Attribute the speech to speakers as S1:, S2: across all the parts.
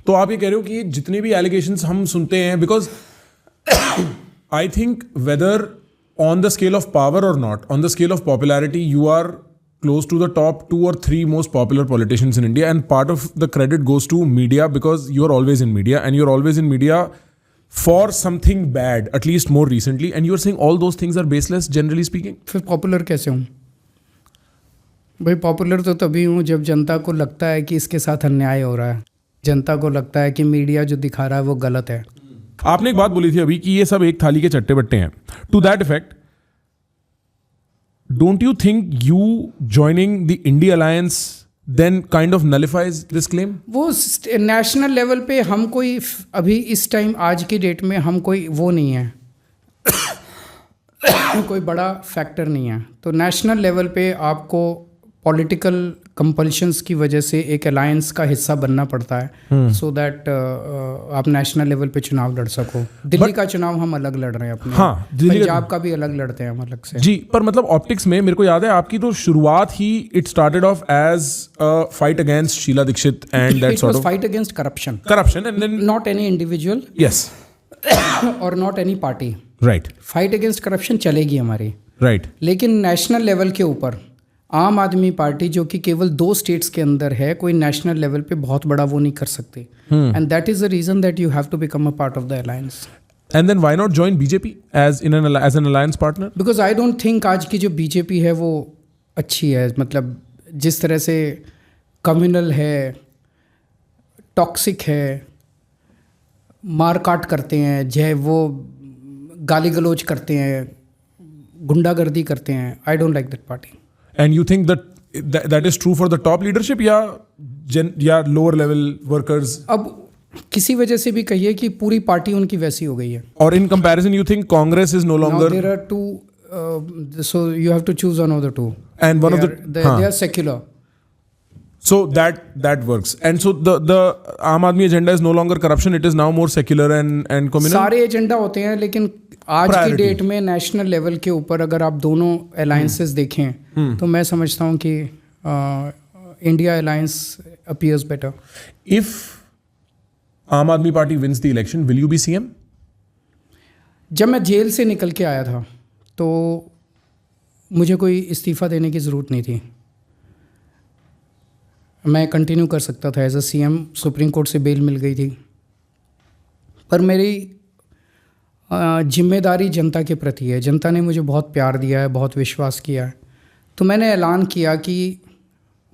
S1: तो आप ये कह रहे हो कि जितने भी एलिगेशंस हम सुनते हैं, because I think whether on the scale of power or not, on the scale of popularity, you are close to the top 2 or 3 most popular politicians in India, and part of the credit goes to media because you are always in media, and you're always in media for something bad, at least more recently, and you're saying all those things are baseless, generally speaking.
S2: फिर popular कैसे हूँ भाई? Popular तो तभी हूँ जब जनता को लगता है कि इसके साथ अन्याय हो रहा है, जनता को लगता है कि मीडिया जो दिखा रहा है वो गलत है।
S1: आपने एक बात बोली थी अभी कि ये सब एक थाली के चट्टे बट्टे हैं, to that effect don't you think you joining the India alliance then kind of nullifies this claim?
S2: वो नेशनल लेवल पे हम कोई अभी इस टाइम आज की डेट में हम कोई वो नहीं है कोई बड़ा फैक्टर नहीं है। तो नेशनल लेवल पे आपको पॉलिटिकल कंपल्शंस की वजह से एक अलायंस का हिस्सा बनना पड़ता है सो दैट आप नेशनल लेवल पे चुनाव लड़ सको। दिल्ली का चुनाव हम अलग लड़ रहे हैं अपने,
S1: हाँ,
S2: पंजाब का भी अलग लड़ते हैं हम अलग से
S1: जी। पर मतलब ऑप्टिक्स में मेरे को याद है आपकी तो शुरुआत ही it started off as a fight against Sheila Dikshit and that sort of
S2: fight against corruption
S1: and then
S2: not any individual
S1: yes
S2: और not any party.
S1: Right,
S2: fight against corruption चलेगी हमारी,
S1: राइट।
S2: लेकिन नेशनल लेवल के ऊपर आम आदमी पार्टी जो कि केवल 2 स्टेट्स के अंदर है, कोई नेशनल लेवल पे बहुत बड़ा वो नहीं कर सकते, and that is the reason that you have to become a part of the alliance.
S1: And then why not join BJP as an alliance partner?
S2: Because I don't think आज की जो बीजेपी है वो अच्छी है। मतलब जिस तरह से कम्युनल है, टॉक्सिक है, मार काट करते हैं, जय वो गाली गलौज करते हैं, गुंडागर्दी करते हैं, I don't like that party.
S1: And you think that is true for the top leadership या lower level workers?
S2: अब किसी वजह से भी कहिए कि पूरी पार्टी उनकी वैसी हो गई है।
S1: Or in comparison, you think Congress is no longer?
S2: Now there are two, so you have to choose one of the two.
S1: And one of
S2: they are secular.
S1: So that works. And so the Aam Aadmi agenda is no longer corruption; it is now more secular and communal.
S2: सारे agenda होते हैं, लेकिन आज की date में national level के ऊपर अगर आप दोनों अलायंसेस देखें तो मैं समझता हूँ कि India alliance appears better.
S1: If Aam Aadmi Party wins the election, will you be CM?
S2: जब मैं जेल से निकल के आया था तो मुझे कोई इस्तीफ़ा देने की ज़रूरत नहीं थी, मैं कंटिन्यू कर सकता था as a CM. Supreme Court से बेल मिल गई थी, पर मेरी जिम्मेदारी जनता के प्रति है। जनता ने मुझे बहुत प्यार दिया है, बहुत विश्वास किया है, तो मैंने ऐलान किया कि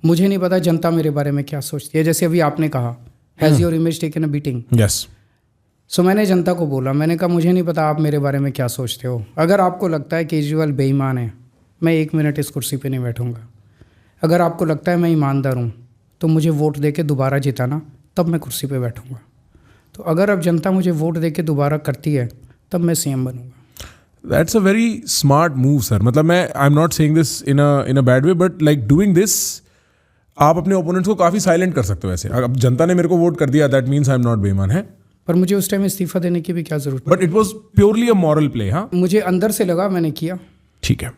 S2: मुझे नहीं पता जनता मेरे बारे में क्या सोचती है। जैसे अभी आपने कहा, has your image taken a beating?
S1: Yes.
S2: So मैंने जनता को बोला, मैंने कहा मुझे नहीं पता आप मेरे बारे में क्या सोचते हो। अगर आपको लगता है केजरीवाल बेईमान है, मैं 1 मिनट इस कुर्सी पे नहीं बैठूंगा। अगर आपको लगता है मैं ईमानदार हूँ तो मुझे वोट दे के दोबारा जिताना, तब मैं कुर्सी पे बैठूंगा। तो अगर अब जनता मुझे वोट दे के दोबारा करती है तब मैं सीएम बनूंगा।
S1: That's a very smart move, sir. मतलब I'm not saying this in a bad way, but like doing this, आप अपने ओपोनेंट्स को काफ़ी साइलेंट कर सकते हो। वैसे अब जनता ने मेरे को वोट कर दिया, that means I'm not बेईमान है।
S2: पर मुझे उस टाइम इस्तीफा देने की भी क्या ज़रूरत?
S1: But it was purely a moral play, हाँ?
S2: मुझे अंदर से लगा, मैंने किया।
S1: ठीक है।